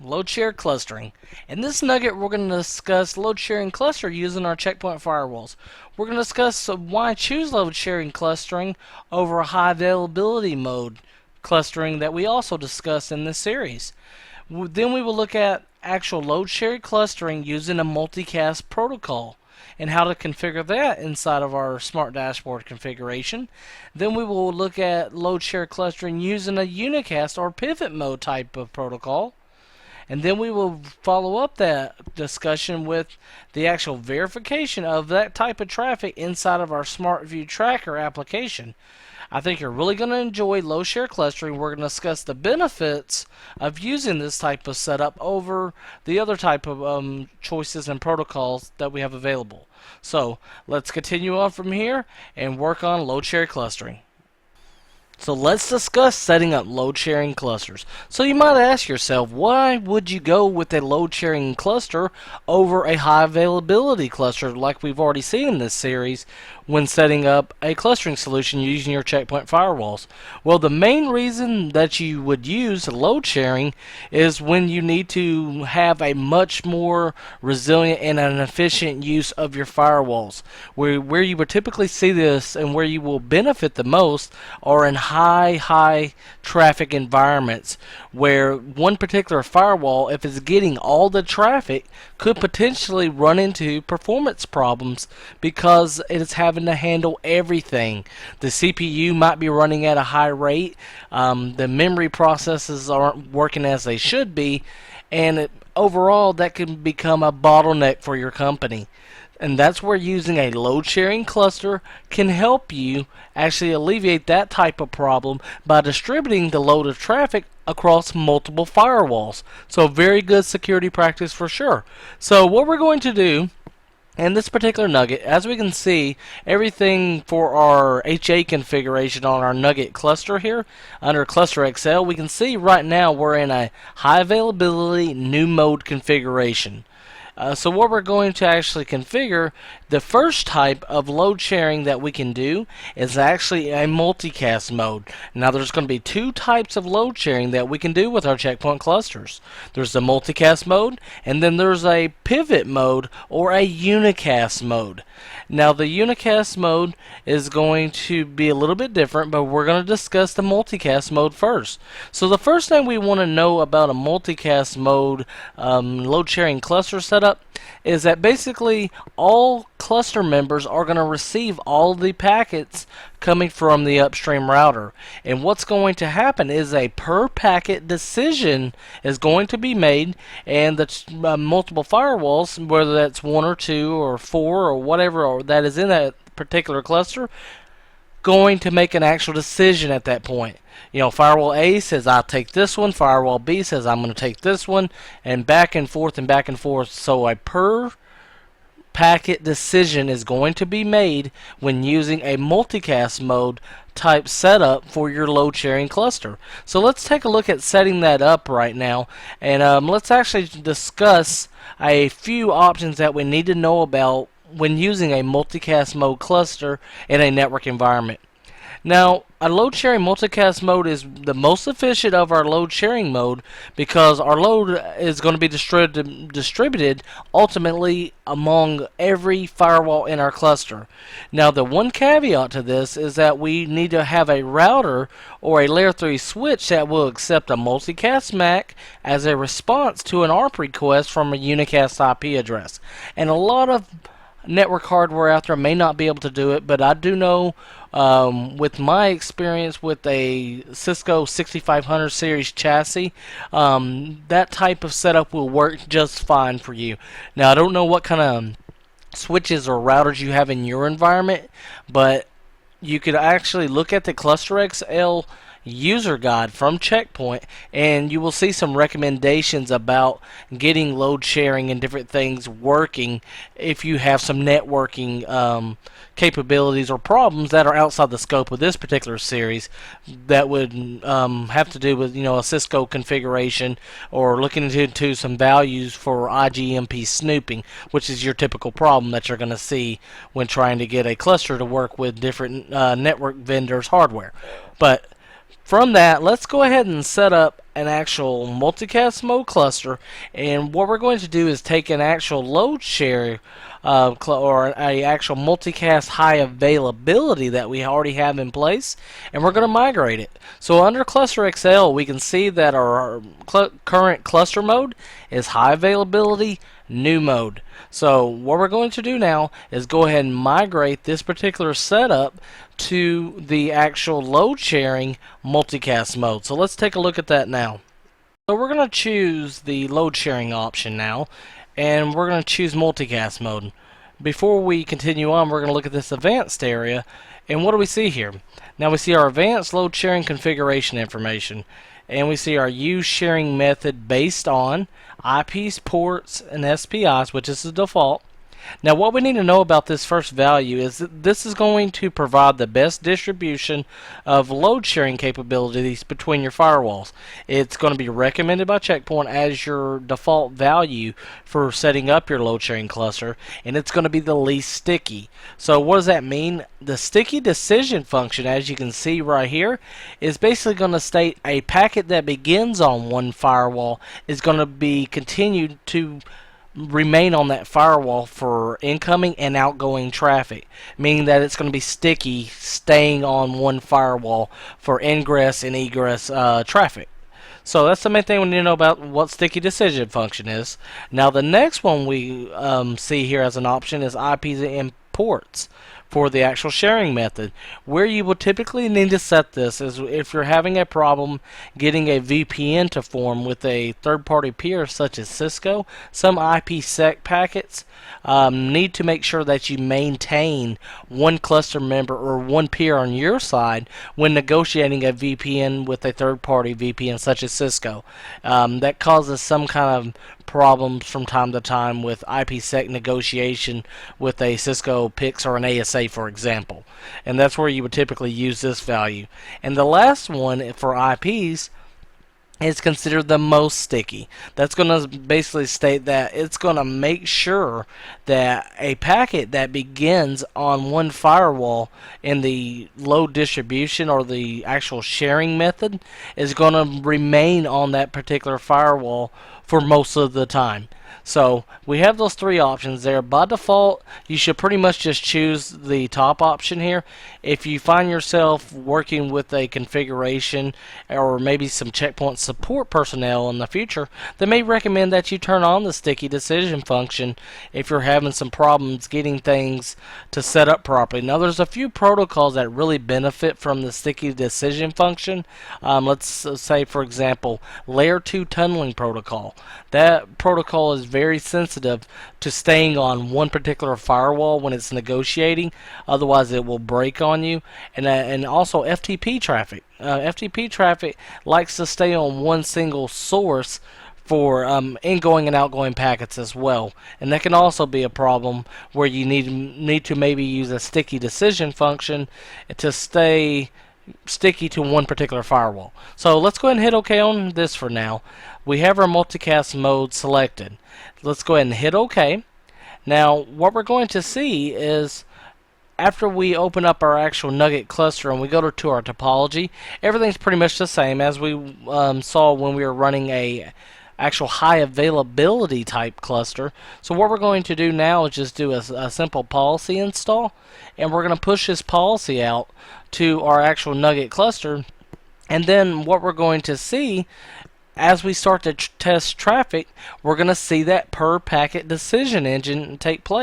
Load share clustering. In this nugget, we're going to discuss load sharing cluster using our checkpoint firewalls. We're going to discuss why choose load sharing clustering over a high availability mode clustering that we also discussed in this series. Then we will look at actual load sharing clustering using a multicast protocol and how to configure that inside of our smart dashboard configuration. Then we will look at load share clustering using a unicast or pivot mode type of protocol. And then we will follow up that discussion with the actual verification of that type of traffic inside of our Smart View Tracker application. I think you're really going to enjoy load share clustering. We're going to discuss the benefits of using this type of setup over the other type of choices and protocols that we have available. So let's continue on from here and work on load share clustering. So let's discuss setting up load sharing clusters. So you might ask yourself, why would you go with a load sharing cluster over a high availability cluster like we've already seen in this series when setting up a clustering solution using your checkpoint firewalls? Well, the main reason that you would use load sharing is when you need to have a much more resilient and an efficient use of your firewalls. Where you would typically see this and where you will benefit the most are in high traffic environments where one particular firewall, if it's getting all the traffic, could potentially run into performance problems because it is having to handle everything. The CPU might be running at a high rate, the memory processes aren't working as they should be, and overall that can become a bottleneck for your company. And that's where using a load sharing cluster can help you actually alleviate that type of problem by distributing the load of traffic across multiple firewalls. So very good security practice for sure. So what we're going to do in this particular nugget, as we can see, everything for our HA configuration on our nugget cluster here, under cluster XL, we can see right now we're in a high availability new mode configuration. So what we're going to actually configure, the first type of load sharing that we can do is actually a multicast mode. Now there's going to be two types of load sharing that we can do with our checkpoint clusters. There's the multicast mode, and then there's a pivot mode or a unicast mode. Now the unicast mode is going to be a little bit different, but we're going to discuss the multicast mode first. So the first thing we want to know about a multicast mode load sharing cluster setup is that basically all cluster members are going to receive all the packets coming from the upstream router. And what's going to happen is a per packet decision is going to be made, and the multiple firewalls, whether that's one or two or four or whatever that is in that particular cluster, going to make an actual decision at that point. You know, firewall A says I'll take this one, firewall B says I'm going to take this one, and back and forth and back and forth. So a per packet decision is going to be made when using a multicast mode type setup for your load sharing cluster. So let's take a look at setting that up right now, and let's actually discuss a few options that we need to know about when using a multicast mode cluster in a network environment. Now, a load sharing multicast mode is the most efficient of our load sharing mode because our load is going to be distributed ultimately among every firewall in our cluster. Now, the one caveat to this is that we need to have a router or a layer 3 switch that will accept a multicast MAC as a response to an ARP request from a unicast IP address. And a lot of network hardware out there may not be able to do it, but I do know with my experience with a Cisco 6500 series chassis, that type of setup will work just fine for you. Now, I don't know what kind of switches or routers you have in your environment, but you could actually look at the Cluster XL user guide from Checkpoint, and you will see some recommendations about getting load sharing and different things working if you have some networking capabilities or problems that are outside the scope of this particular series that would have to do with, you know, a Cisco configuration or looking into some values for IGMP snooping, which is your typical problem that you're going to see when trying to get a cluster to work with different network vendors' hardware. But from that, let's go ahead and set up an actual multicast mode cluster, and what we're going to do is take an actual load share or a actual multicast high availability that we already have in place, and we're going to migrate it. So under Cluster XL, we can see that our current cluster mode is high availability new mode. So what we're going to do now is go ahead and migrate this particular setup to the actual load sharing multicast mode. So let's take a look at that now. So we're going to choose the load sharing option now, and we're going to choose multicast mode. Before we continue on, we're going to look at this advanced area, and what do we see here? Now we see our advanced load sharing configuration information, and we see our use sharing method based on IPs, ports, and SPIs, which is the default. Now what we need to know about this first value is that this is going to provide the best distribution of load sharing capabilities between your firewalls. It's going to be recommended by Checkpoint as your default value for setting up your load sharing cluster, and it's going to be the least sticky. So what does that mean? The sticky decision function, as you can see right here, is basically going to state a packet that begins on one firewall is going to be continued to remain on that firewall for incoming and outgoing traffic, meaning that it's going to be sticky, staying on one firewall for ingress and egress traffic. So that's the main thing we need to know about what sticky decision function is. Now the next one we see here as an option is IPs and ports for the actual sharing method. Where you will typically need to set this is if you're having a problem getting a VPN to form with a third-party peer such as Cisco. Some IPsec packets need to make sure that you maintain one cluster member or one peer on your side when negotiating a VPN with a third-party VPN such as Cisco. That causes some kind of problems from time to time with IPsec negotiation with a Cisco PIX or an ASA, for example. And that's where you would typically use this value. And the last one for IPs is considered the most sticky. That's going to basically state that it's going to make sure that a packet that begins on one firewall in the load distribution or the actual sharing method is going to remain on that particular firewall for most of the time. So we have those three options there. By default, you should pretty much just choose the top option here. If you find yourself working with a configuration or maybe some Checkpoint support personnel in the future, they may recommend that you turn on the sticky decision function if you're having some problems getting things to set up properly. Now there's a few protocols that really benefit from the sticky decision function. Let's say, for example, layer 2 tunneling protocol. That protocol is very sensitive to staying on one particular firewall when it's negotiating, otherwise it will break on you. And also FTP traffic. FTP traffic likes to stay on one single source for ingoing and outgoing packets as well, and that can also be a problem where you need to maybe use a sticky decision function to stay sticky to one particular firewall. So let's go ahead and hit OK on this for now. We have our multicast mode selected. Let's go ahead and hit OK. Now what we're going to see is after we open up our actual Nugget cluster and we go to our topology, everything's pretty much the same as we saw when we were running a actual high availability type cluster. So what we're going to do now is just do a simple policy install, and we're going to push this policy out to our actual Nugget cluster. And then what we're going to see as we start to test traffic, we're going to see that per packet decision engine take place.